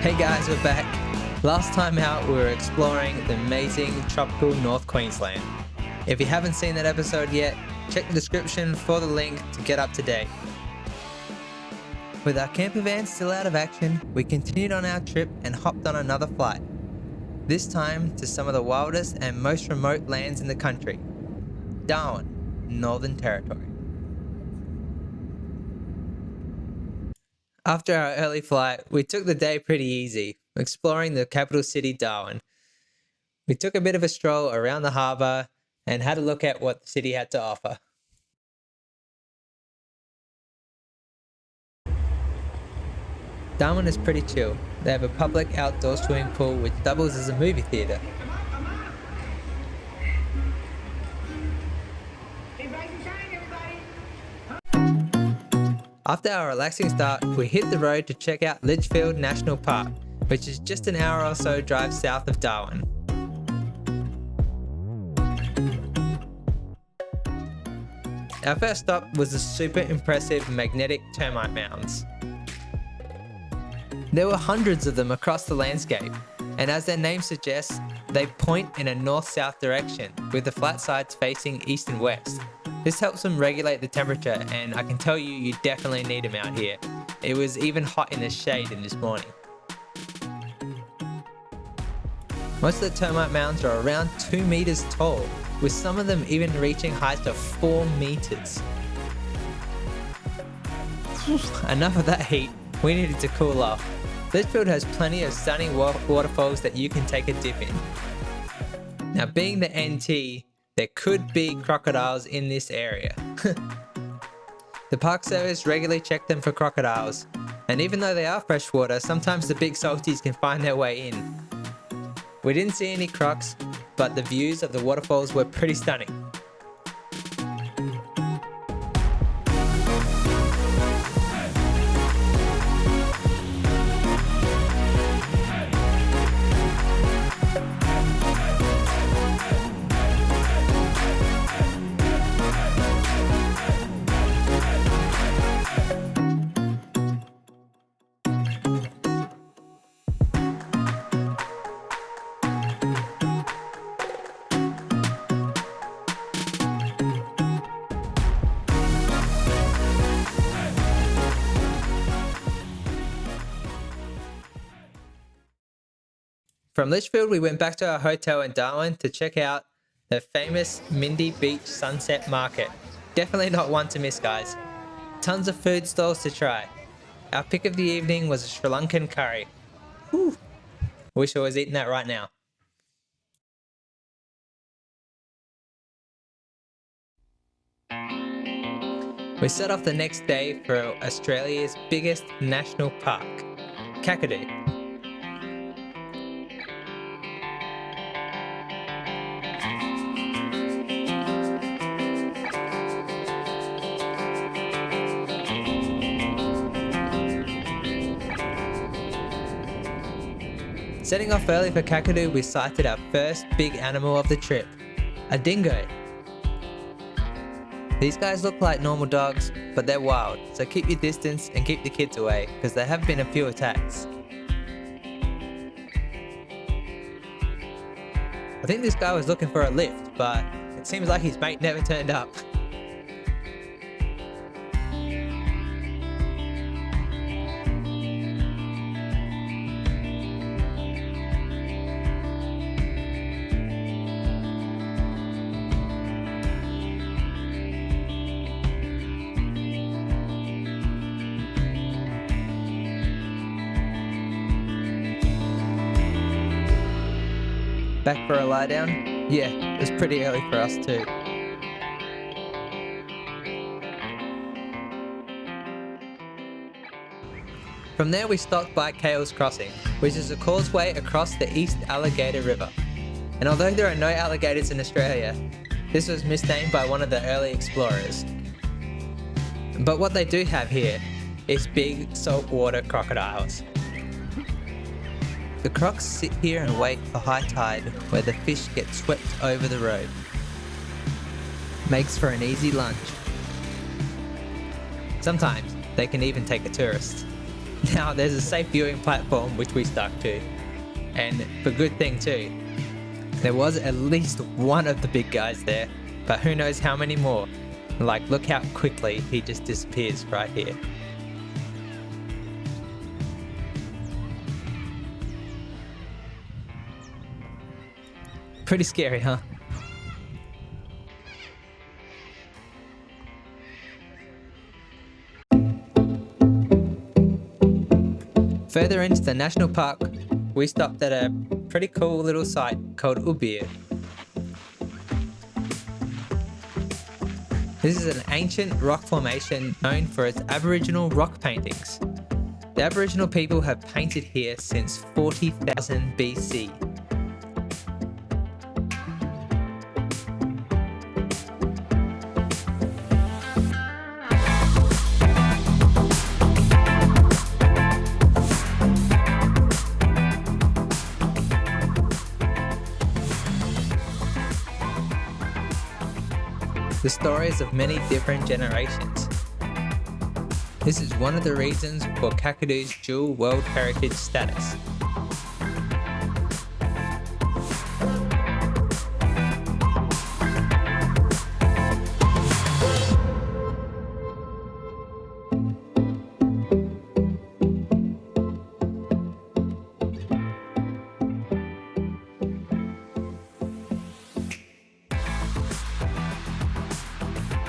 Hey guys, we're back. Last time out we were exploring the amazing tropical North Queensland. If you haven't seen that episode yet, check the description for the link to get up to date. With our camper van still out of action, we continued on our trip and hopped on another flight. This time to some of the wildest and most remote lands in the country. Darwin, Northern Territory. After our early flight, we took the day pretty easy, exploring the capital city Darwin. We took a bit of a stroll around the harbour and had a look at what the city had to offer. Darwin is pretty chill. They have a public outdoor swimming pool which doubles as a movie theatre. After our relaxing start, we hit the road to check out Litchfield National Park, which is just an hour or so drive south of Darwin. Our first stop was the super impressive magnetic termite mounds. There were hundreds of them across the landscape, and as their name suggests, they point in a north-south direction, with the flat sides facing east and west. This helps them regulate the temperature, and I can tell you definitely need them out here. It was even hot in the shade this morning. Most of the termite mounds are around 2 meters tall, with some of them even reaching heights of 4 meters. Enough of that heat, we needed to cool off. Litchfield has plenty of stunning waterfalls that you can take a dip in. Now, being the NT, there could be crocodiles in this area. The Park Service regularly check them for crocodiles, and even though they are freshwater, sometimes the big salties can find their way in. We didn't see any crocs, but the views of the waterfalls were pretty stunning. From Litchfield, we went back to our hotel in Darwin to check out the famous Mindil Beach Sunset Market. Definitely not one to miss, guys. Tons of food stalls to try. Our pick of the evening was a Sri Lankan curry. Whew. Wish I was eating that right now. We set off the next day for Australia's biggest national park, Kakadu. Setting off early for Kakadu, we sighted our first big animal of the trip, a dingo. These guys look like normal dogs, but they're wild, so keep your distance and keep the kids away, because there have been a few attacks. I think this guy was looking for a lift, but it seems like his mate never turned up. Back for a lie down? Yeah, it was pretty early for us too. From there we stopped by Cahills Crossing, which is a causeway across the East Alligator River. And although there are no alligators in Australia, this was misnamed by one of the early explorers. But what they do have here is big saltwater crocodiles. The crocs sit here and wait for high tide, where the fish get swept over the road. Makes for an easy lunch. Sometimes they can even take a tourist. Now there's a safe viewing platform which we stuck to, and for good thing too. There was at least one of the big guys there, but who knows how many more. Like, look how quickly he just disappears right here. Pretty scary, huh? Further into the national park, we stopped at a pretty cool little site called Ubirr. This is an ancient rock formation known for its Aboriginal rock paintings. The Aboriginal people have painted here since 40,000 BC. The stories of many different generations. This is one of the reasons for Kakadu's dual World Heritage status.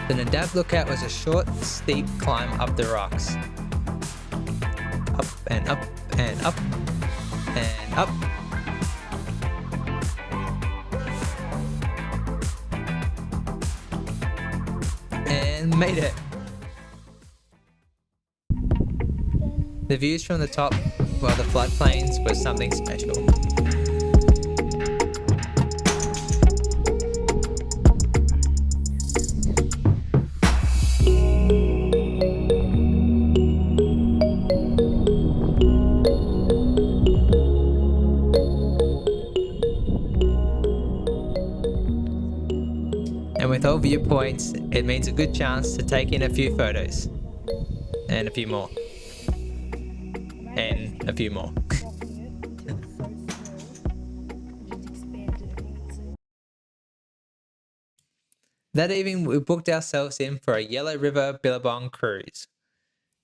The Nadab lookout was a short, steep climb up the rocks. Up and up and up and up. And made it. The views from the top, well, the floodplains, was something special. And with all viewpoints, it means a good chance to take in a few photos. And a few more. And a few more. That evening we booked ourselves in for a Yellow River Billabong cruise.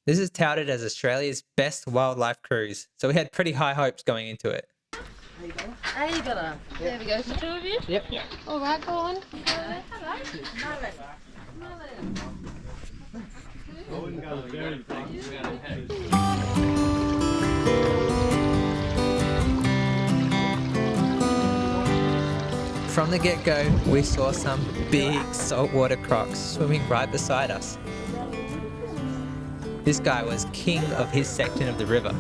This is touted as Australia's best wildlife cruise, so we had pretty high hopes going into it. There you go. There you got There we go. The two of you? Yep. Yeah. All right, go on. Hello. From the get-go, we saw some big saltwater crocs swimming right beside us. This guy was king of his section of the river.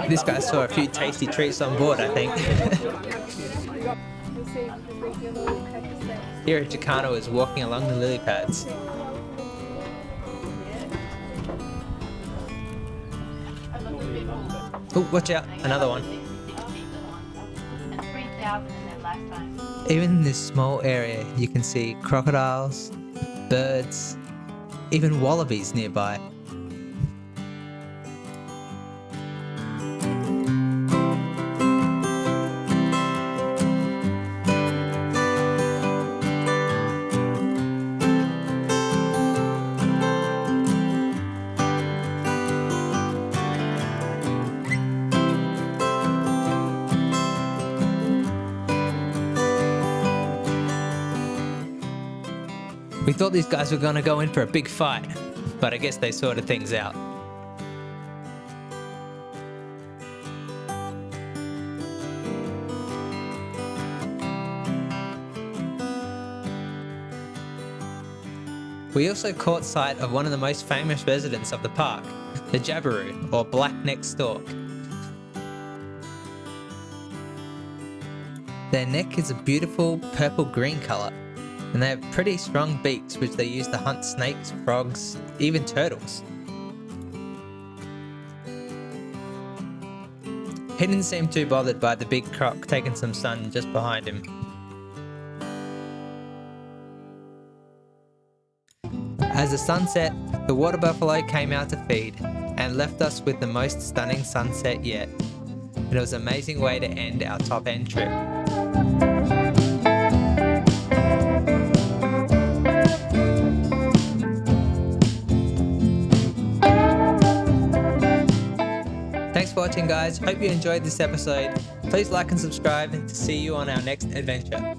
This guy saw a few tasty treats on board, I think. Here at Jacana is walking along the lily pads. Oh, watch out, another one. Even in this small area, you can see crocodiles, birds, even wallabies nearby. We thought these guys were gonna go in for a big fight, but I guess they sorted things out. We also caught sight of one of the most famous residents of the park, the jabiru, or black-necked stork. Their neck is a beautiful purple-green colour, and they have pretty strong beaks which they use to hunt snakes, frogs, even turtles. He didn't seem too bothered by the big croc taking some sun just behind him. As the sun set, the water buffalo came out to feed and left us with the most stunning sunset yet. It was an amazing way to end our top end trip. Thanks for watching, guys. Hope you enjoyed this episode. Please like and subscribe to see you on our next adventure.